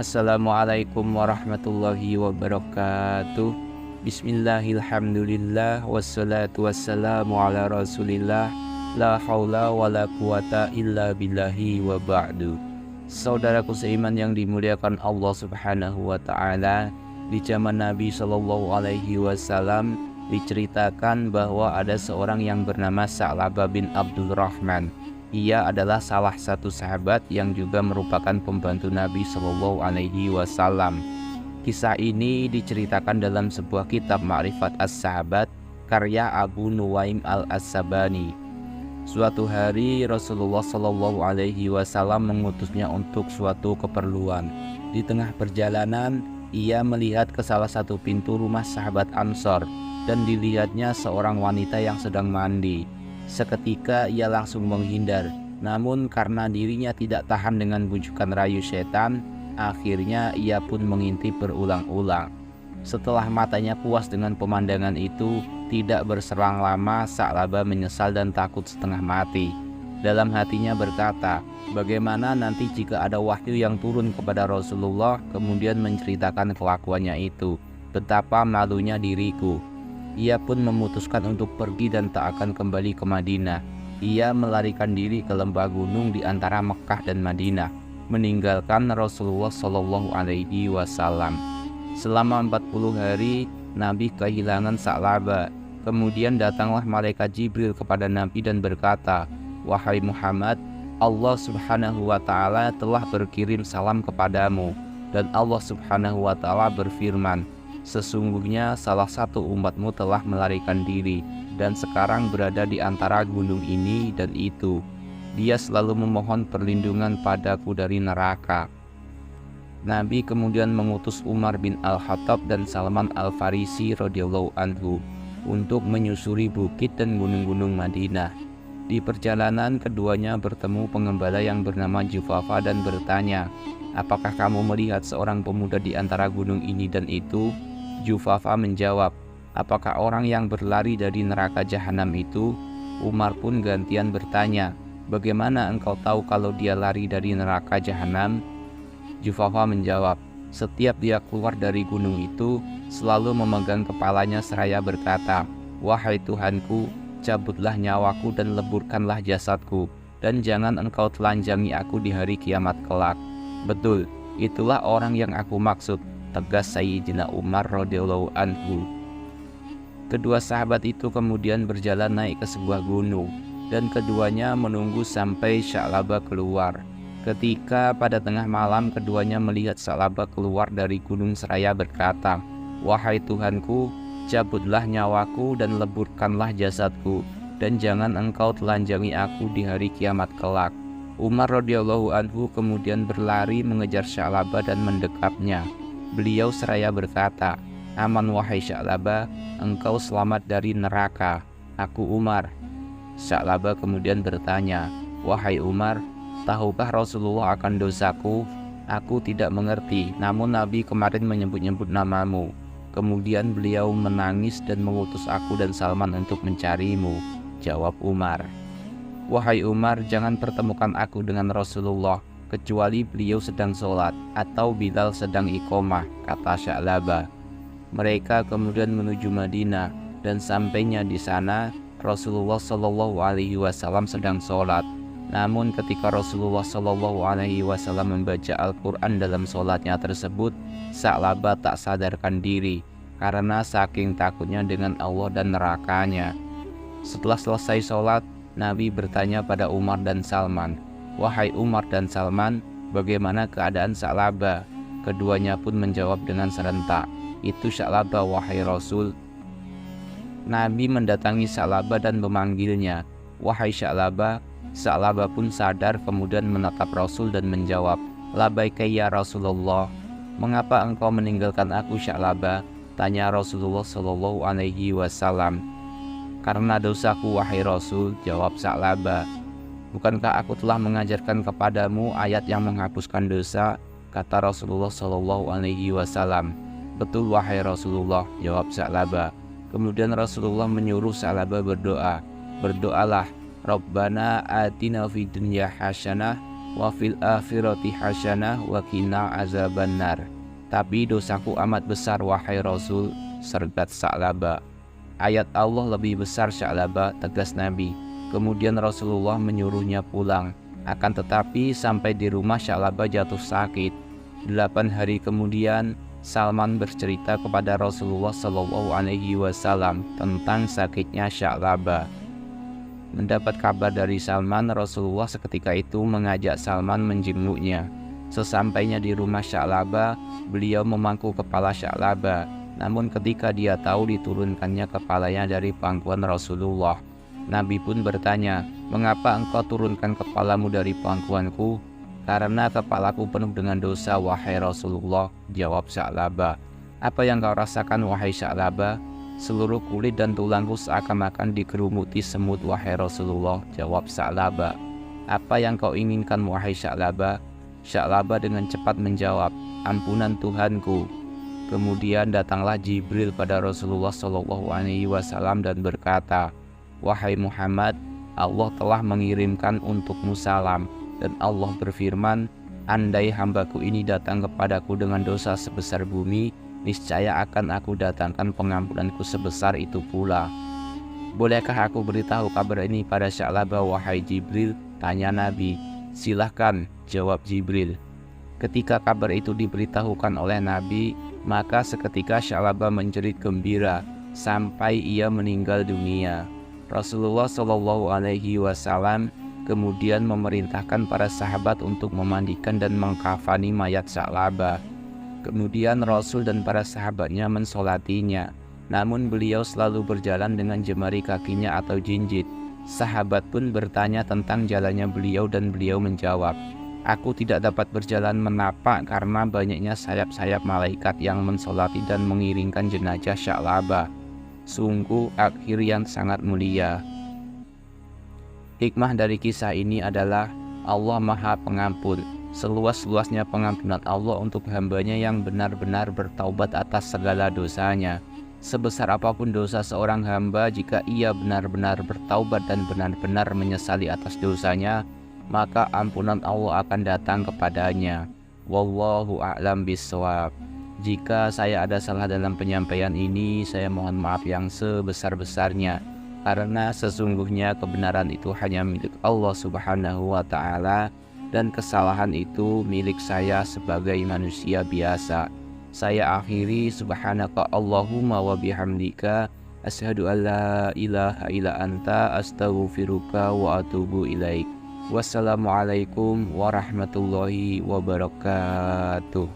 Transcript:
Assalamualaikum warahmatullahi wabarakatuh. Bismillahirrahmanirrahim. Wassalatu wassalamu ala rasulillah. La haula wa la quwata illa billahi wa ba'du. Saudaraku seiman yang dimuliakan Allah subhanahu wa ta'ala, di zaman Nabi Shallallahu alaihi wasallam diceritakan bahwa ada seorang yang bernama Sa'labah bin Abdurrahman. Ia adalah salah satu sahabat yang juga merupakan pembantu Nabi Shallallahu alaihi wasallam. Kisah ini diceritakan dalam sebuah kitab Ma'rifat As-Sahabat karya Abu Nuwaim Al-As-Sabani. Suatu hari Rasulullah Shallallahu alaihi wasallam mengutusnya untuk suatu keperluan. Di tengah perjalanan, ia melihat ke salah satu pintu rumah sahabat Ansor dan dilihatnya seorang wanita yang sedang mandi. Seketika ia langsung menghindar, namun karena dirinya tidak tahan dengan bujukan rayu setan, akhirnya ia pun mengintip berulang-ulang. Setelah matanya puas dengan pemandangan itu, tidak berselang lama Sa'labah menyesal dan takut setengah mati. Dalam hatinya berkata, bagaimana nanti jika ada wahyu yang turun kepada Rasulullah kemudian menceritakan kelakuannya itu, betapa malunya diriku. Ia pun memutuskan untuk pergi dan tak akan kembali ke Madinah. Ia melarikan diri ke lembah gunung di antara Mekah dan Madinah, meninggalkan Rasulullah Shallallahu alaihi wasallam. Selama 40 hari Nabi kehilangan Sa'labah. Kemudian datanglah malaikat Jibril kepada Nabi dan berkata, "Wahai Muhammad, Allah subhanahu wa ta'ala telah berkirim salam kepadamu, dan Allah subhanahu wa ta'ala berfirman, sesungguhnya salah satu umatmu telah melarikan diri dan sekarang berada di antara gunung ini dan itu. Dia selalu memohon perlindungan padaku dari neraka." Nabi kemudian mengutus Umar bin Al-Khattab dan Salman Al-Farisi radhiyallahu anhu untuk menyusuri bukit dan gunung-gunung Madinah. Di perjalanan keduanya bertemu pengembala yang bernama Jufafa dan bertanya, "Apakah kamu melihat seorang pemuda di antara gunung ini dan itu?" Jufafa menjawab, "Apakah orang yang berlari dari neraka jahanam itu?" Umar pun gantian bertanya, "Bagaimana engkau tahu kalau dia lari dari neraka jahanam?" Jufafa menjawab, "Setiap dia keluar dari gunung itu, selalu memegang kepalanya seraya berkata, 'Wahai Tuhanku, cabutlah nyawaku dan leburkanlah jasadku, dan jangan engkau telanjangi aku di hari kiamat kelak.'" Betul, itulah orang yang aku maksud, tegas Sayyidina Umar radhiyallahu anhu. Kedua sahabat itu kemudian berjalan naik ke sebuah gunung, dan keduanya menunggu sampai Sa'labah keluar. Ketika pada tengah malam keduanya melihat Sa'labah keluar dari gunung seraya berkata, "Wahai Tuhanku, cabutlah nyawaku dan leburkanlah jasadku, dan jangan engkau telanjangi aku di hari kiamat kelak." Umar radhiyallahu anhu kemudian berlari mengejar Sa'labah dan mendekapnya. Beliau seraya berkata, "Aman wahai Sa'labah, engkau selamat dari neraka. Aku Umar." Sa'labah kemudian bertanya, "Wahai Umar, tahukah Rasulullah akan dosaku?" "Aku tidak mengerti, namun Nabi kemarin menyebut-nyebut namamu. Kemudian beliau menangis dan mengutus aku dan Salman untuk mencarimu," jawab Umar. "Wahai Umar, jangan pertemukan aku dengan Rasulullah kecuali beliau sedang sholat atau Bilal sedang iqomah," kata Sa'labah. Mereka kemudian menuju Madinah, dan sampainya di sana Rasulullah Shallallahu alaihi wasallam sedang sholat. Namun ketika Rasulullah Shallallahu alaihi wasallam membaca Al-Quran dalam sholatnya tersebut, Sa'labah tak sadarkan diri karena saking takutnya dengan Allah dan nerakanya. Setelah selesai sholat, Nabi bertanya pada Umar dan Salman, "Wahai Umar dan Salman, bagaimana keadaan Sa'labah?" Keduanya pun menjawab dengan serentak, "Itu Sa'labah wahai Rasul." Nabi mendatangi Sa'labah dan memanggilnya, "Wahai Sa'labah." Sa'labah pun sadar kemudian menatap Rasul dan menjawab, "Labaika ya Rasulullah." "Mengapa engkau meninggalkan aku Sa'labah?" tanya Rasulullah Shallallahu alaihi wasallam. "Karena dosaku wahai Rasul," jawab Sa'labah. "Bukankah aku telah mengajarkan kepadamu ayat yang menghapuskan dosa?" kata Rasulullah Shallallahu alaihi wasallam. "Betul wahai Rasulullah," jawab Sa'labah. Kemudian Rasulullah menyuruh Sa'labah berdoa. "Berdoalah, Rabbana atina fid dunya hasanah wa fil akhirati hasanah wa qina azabannar. Tapi dosaku amat besar wahai Rasul, sergat Sa'labah. Ayat Allah lebih besar Sa'labah, tegas Nabi. Kemudian Rasulullah menyuruhnya pulang. Akan tetapi sampai di rumah Sa'labah jatuh sakit. 8 hari kemudian Salman bercerita kepada Rasulullah SAW tentang sakitnya Sa'labah. Mendapat kabar dari Salman, Rasulullah seketika itu mengajak Salman menjenguknya. Sesampainya di rumah Sa'labah, beliau memangku kepala Sa'labah. Namun ketika dia tahu diturunkannya kepalanya dari pangkuan Rasulullah, Nabi pun bertanya, "Mengapa engkau turunkan kepalamu dari pangkuanku?" "Karena kepalaku penuh dengan dosa, wahai Rasulullah," jawab Sa'labah. "Apa yang kau rasakan, wahai Sa'labah?" "Seluruh kulit dan tulangku seakan-akan dikerumuti semut, wahai Rasulullah," jawab Sa'labah. "Apa yang kau inginkan, wahai Sa'labah?" Sa'labah dengan cepat menjawab, "Ampunan Tuhanku." Kemudian datanglah Jibril pada Rasulullah SAW dan berkata, "Wahai Muhammad, Allah telah mengirimkan untukmu salam, dan Allah berfirman, andai hambaku ini datang kepadaku dengan dosa sebesar bumi, niscaya akan aku datangkan pengampunanku sebesar itu pula." "Bolehkah aku beritahu kabar ini pada Sa'labah, wahai Jibril?" tanya Nabi. "Silahkan," jawab Jibril. Ketika kabar itu diberitahukan oleh Nabi, maka seketika Sa'labah menjerit gembira sampai ia meninggal dunia. Rasulullah SAW kemudian memerintahkan para sahabat untuk memandikan dan mengkafani mayat Sa'labah. Kemudian Rasul dan para sahabatnya mensolatinya. Namun beliau selalu berjalan dengan jemari kakinya atau jinjit. Sahabat pun bertanya tentang jalannya beliau dan beliau menjawab, "Aku tidak dapat berjalan menapak karena banyaknya sayap-sayap malaikat yang mensolati dan mengiringkan jenazah Sa'labah. Sungguh akhir yang sangat mulia." Hikmah dari kisah ini adalah Allah Maha Pengampun. Seluas-luasnya pengampunan Allah untuk hambanya yang benar-benar bertaubat atas segala dosanya. Sebesar apapun dosa seorang hamba, jika ia benar-benar bertaubat dan benar-benar menyesali atas dosanya, maka ampunan Allah akan datang kepadanya. Wallahu a'lam bishawab. Jika saya ada salah dalam penyampaian ini, saya mohon maaf yang sebesar-besarnya, karena sesungguhnya kebenaran itu hanya milik Allah Subhanahu wa Ta'ala, dan kesalahan itu milik saya sebagai manusia biasa. Saya akhiri, subhanaka Allahumma wa bihamdika, asyhadu an la ilaha illa anta, astaghfiruka wa atubu ilaik. Wassalamualaikum warahmatullahi wabarakatuh.